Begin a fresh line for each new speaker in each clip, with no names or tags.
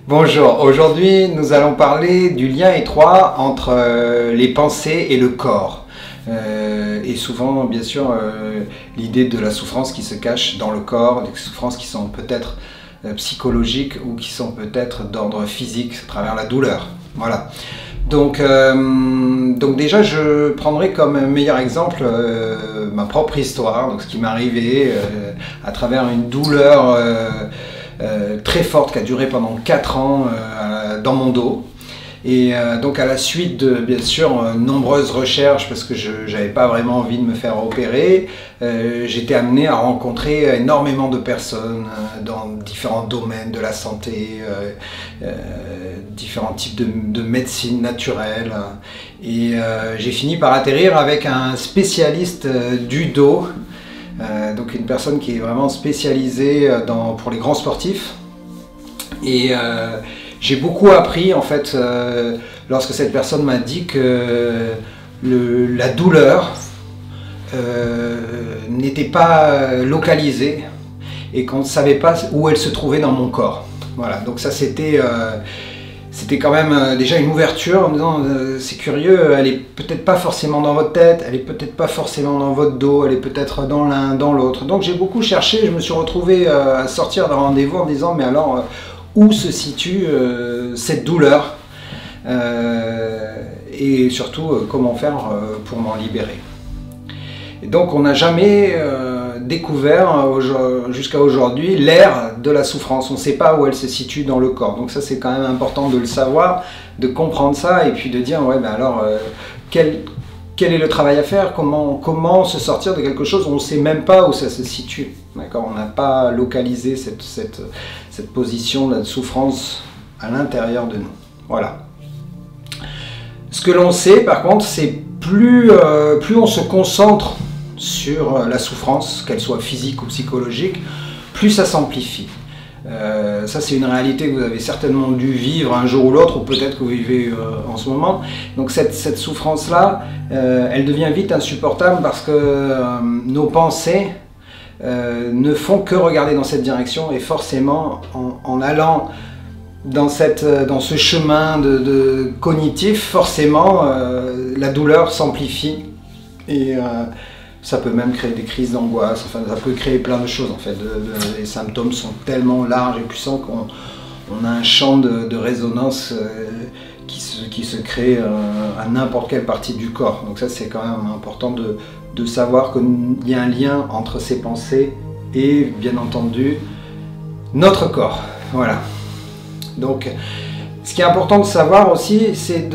Bonjour, aujourd'hui nous allons parler du lien étroit entre les pensées et le corps. Et souvent, bien sûr, l'idée de la souffrance qui se cache dans le corps, des souffrances qui sont peut-être psychologiques ou qui sont peut-être d'ordre physique à travers la douleur. Voilà. Donc déjà, je prendrai comme meilleur exemple ma propre histoire, donc ce qui m'est arrivé à travers une douleur très forte qui a duré pendant 4 ans dans mon dos. Et donc à la suite de, bien sûr, nombreuses recherches, parce que je n'avais pas vraiment envie de me faire opérer, j'étais amené à rencontrer énormément de personnes dans différents domaines de la santé, différents types de médecine naturelle. Et j'ai fini par atterrir avec un spécialiste du dos, donc une personne qui est vraiment spécialisée pour les grands sportifs. Et j'ai beaucoup appris en fait lorsque cette personne m'a dit que la douleur n'était pas localisée et qu'on ne savait pas où elle se trouvait dans mon corps. Voilà, donc ça c'était quand même déjà une ouverture en me disant c'est curieux, elle est peut-être pas forcément dans votre tête, elle est peut-être pas forcément dans votre dos, elle est peut-être dans l'un, dans l'autre. Donc j'ai beaucoup cherché, je me suis retrouvé à sortir d'un rendez-vous en me disant mais alors où se situe cette douleur et surtout comment faire pour m'en libérer. Et donc on n'a jamais découvert jusqu'à aujourd'hui l'ère de la souffrance, on ne sait pas où elle se situe dans le corps, donc ça c'est quand même important de le savoir, de comprendre ça et puis de dire ouais ben alors quel est le travail à faire, comment se sortir de quelque chose où on ne sait même pas où ça se situe. D'accord, on n'a pas localisé cette position de souffrance à l'intérieur de nous. Voilà. Ce que l'on sait par contre, c'est plus on se concentre sur la souffrance, qu'elle soit physique ou psychologique, plus ça s'amplifie. Ça c'est une réalité que vous avez certainement dû vivre un jour ou l'autre, ou peut-être que vous vivez en ce moment. Donc cette souffrance-là, elle devient vite insupportable parce que nos pensées ne font que regarder dans cette direction et forcément en allant dans ce chemin de cognitif, forcément la douleur s'amplifie et ça peut même créer des crises d'angoisse, enfin ça peut créer plein de choses en fait. Les symptômes sont tellement larges et puissants qu'on a un champ de résonance qui se crée à n'importe quelle partie du corps. Donc ça c'est quand même important de savoir qu'il y a un lien entre ces pensées et bien entendu notre corps. Voilà. Donc ce qui est important de savoir aussi, c'est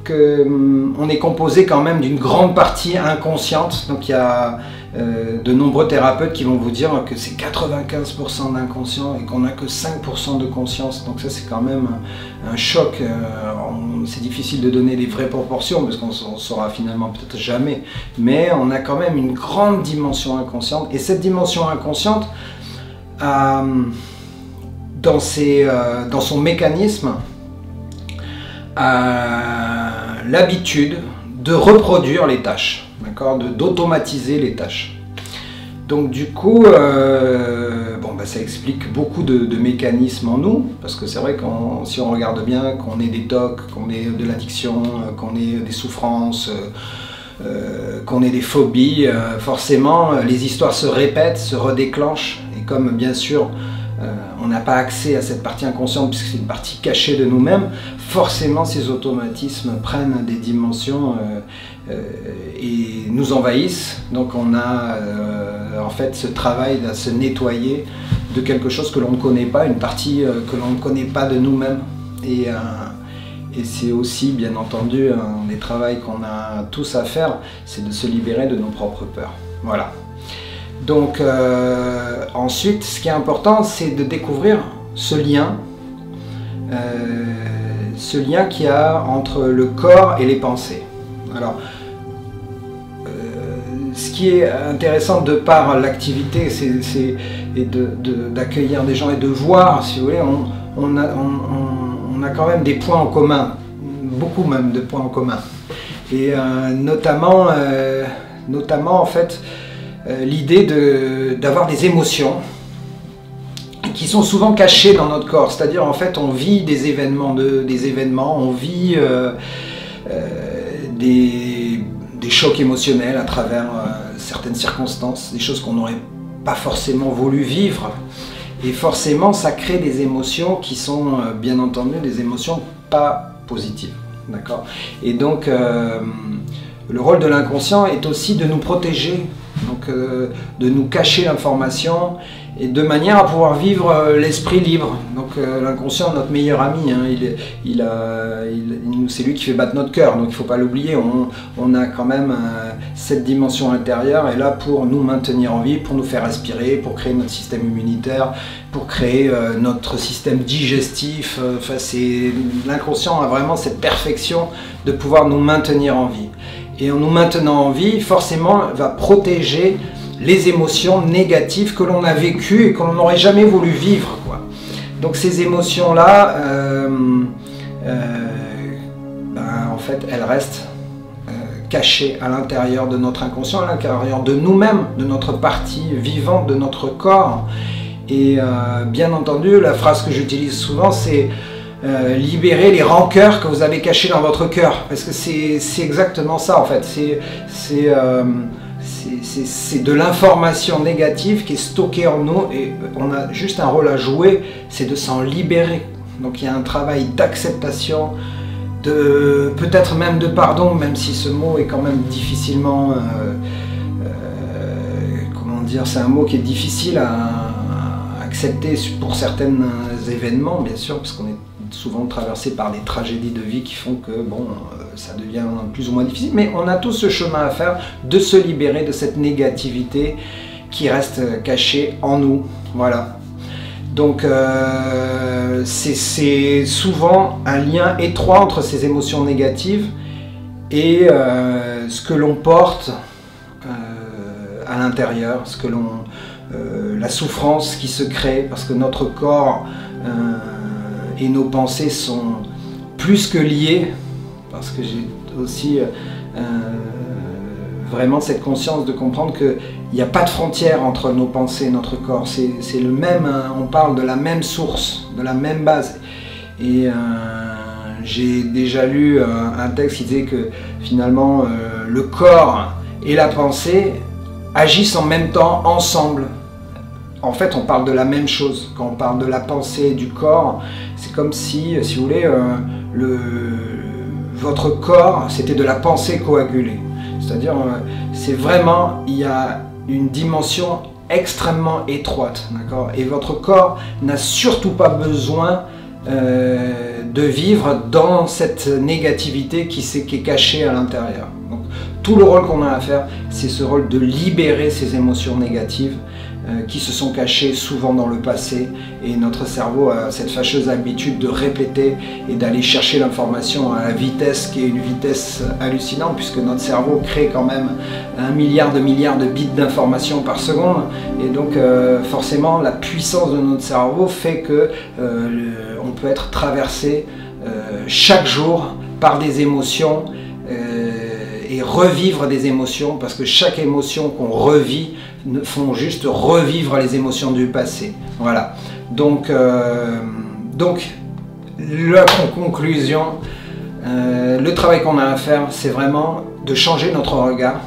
qu'on est composé quand même d'une grande partie inconsciente. Donc il y a de nombreux thérapeutes qui vont vous dire que c'est 95% d'inconscient et qu'on n'a que 5% de conscience. Donc ça c'est quand même un choc. C'est difficile de donner les vraies proportions parce qu'on ne saura finalement peut-être jamais. Mais on a quand même une grande dimension inconsciente. Et cette dimension inconsciente, dans son mécanisme, a l'habitude de reproduire les tâches, d'accord, d'automatiser les tâches. Donc du coup, ça explique beaucoup de mécanismes en nous, parce que c'est vrai que si on regarde bien, qu'on ait des TOC, qu'on ait de l'addiction, qu'on ait des souffrances, qu'on ait des phobies, forcément les histoires se répètent, se redéclenchent, et comme bien sûr on n'a pas accès à cette partie inconsciente puisque c'est une partie cachée de nous-mêmes, forcément ces automatismes prennent des dimensions et nous envahissent. Donc on a en fait ce travail à se nettoyer de quelque chose que l'on ne connaît pas, une partie que l'on ne connaît pas de nous-mêmes. Et c'est aussi bien entendu un des travaux qu'on a tous à faire, c'est de se libérer de nos propres peurs. Voilà. Donc ensuite, ce qui est important, c'est de découvrir ce lien qu'il y a entre le corps et les pensées. Alors, ce qui est intéressant de par l'activité, c'est d'accueillir des gens et de voir, si vous voulez, on a quand même des points en commun, beaucoup même de points en commun. Et notamment en fait, l'idée d'avoir des émotions qui sont souvent cachés dans notre corps. C'est-à-dire, en fait, on vit des événements, on vit des chocs émotionnels à travers certaines circonstances, des choses qu'on n'aurait pas forcément voulu vivre. Et forcément, ça crée des émotions qui sont, bien entendu, des émotions pas positives. D'accord ? Et donc, le rôle de l'inconscient est aussi de nous protéger, donc de nous cacher l'information, et de manière à pouvoir vivre l'esprit libre. Donc l'inconscient est notre meilleur ami, hein. C'est lui qui fait battre notre cœur, donc il ne faut pas l'oublier. On a quand même cette dimension intérieure est là pour nous maintenir en vie, pour nous faire respirer, pour créer notre système immunitaire, pour créer notre système digestif. Enfin, l'inconscient a vraiment cette perfection de pouvoir nous maintenir en vie. Et en nous maintenant en vie, forcément, va protéger les émotions négatives que l'on a vécues et que l'on n'aurait jamais voulu vivre, quoi. Donc ces émotions-là, en fait, elles restent cachées à l'intérieur de notre inconscient, à l'intérieur de nous-mêmes, de notre partie vivante, de notre corps. Et bien entendu, la phrase que j'utilise souvent, c'est libérer les rancœurs que vous avez cachées dans votre cœur. Parce que c'est exactement ça, en fait. C'est de l'information négative qui est stockée en nous et on a juste un rôle à jouer, c'est de s'en libérer. Donc il y a un travail d'acceptation, peut-être même de pardon, même si ce mot est quand même difficilement, comment dire, c'est un mot qui est difficile à accepter pour certains événements, bien sûr, parce qu'on est souvent traversé par des tragédies de vie qui font que bon, ça devient plus ou moins difficile, mais on a tous ce chemin à faire de se libérer de cette négativité qui reste cachée en nous. Voilà. Donc c'est souvent un lien étroit entre ces émotions négatives et ce que l'on porte à l'intérieur, la souffrance qui se crée, parce que notre corps et nos pensées sont plus que liées, parce que j'ai aussi vraiment cette conscience de comprendre qu'il n'y a pas de frontière entre nos pensées et notre corps. C'est le même, on parle de la même source, de la même base. Et j'ai déjà lu un texte qui disait que finalement le corps et la pensée agissent en même temps, ensemble. En fait, on parle de la même chose. Quand on parle de la pensée et du corps, c'est comme si vous voulez, votre corps, c'était de la pensée coagulée. C'est-à-dire, c'est vraiment, il y a une dimension extrêmement étroite, d'accord ? Et votre corps n'a surtout pas besoin de vivre dans cette négativité qui est cachée à l'intérieur. Donc, tout le rôle qu'on a à faire, c'est ce rôle de libérer ces émotions négatives qui se sont cachées souvent dans le passé, et notre cerveau a cette fâcheuse habitude de répéter et d'aller chercher l'information à la vitesse qui est une vitesse hallucinante, puisque notre cerveau crée quand même 1 milliard de bits d'informations par seconde, et donc forcément la puissance de notre cerveau fait que on peut être traversé chaque jour par des émotions et revivre des émotions, parce que chaque émotion qu'on revit font juste revivre les émotions du passé. Voilà. Donc la conclusion, le travail qu'on a à faire, c'est vraiment de changer notre regard,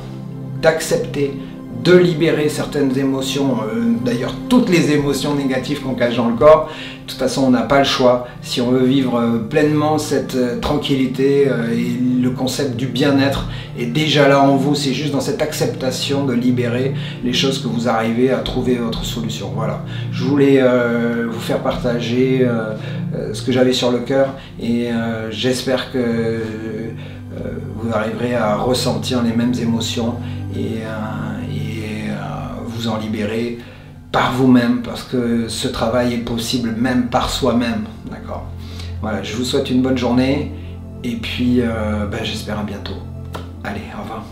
d'accepter, de libérer certaines émotions, d'ailleurs toutes les émotions négatives qu'on cache dans le corps. De toute façon, on n'a pas le choix. Si on veut vivre pleinement cette tranquillité et le concept du bien-être est déjà là en vous, c'est juste dans cette acceptation de libérer les choses que vous arrivez à trouver votre solution. Voilà. Je voulais vous faire partager ce que j'avais sur le cœur, et j'espère que vous arriverez à ressentir les mêmes émotions et vous en libérer par vous-même, parce que ce travail est possible même par soi-même. D'accord ? Voilà, je vous souhaite une bonne journée, et puis j'espère à bientôt. Allez, au revoir.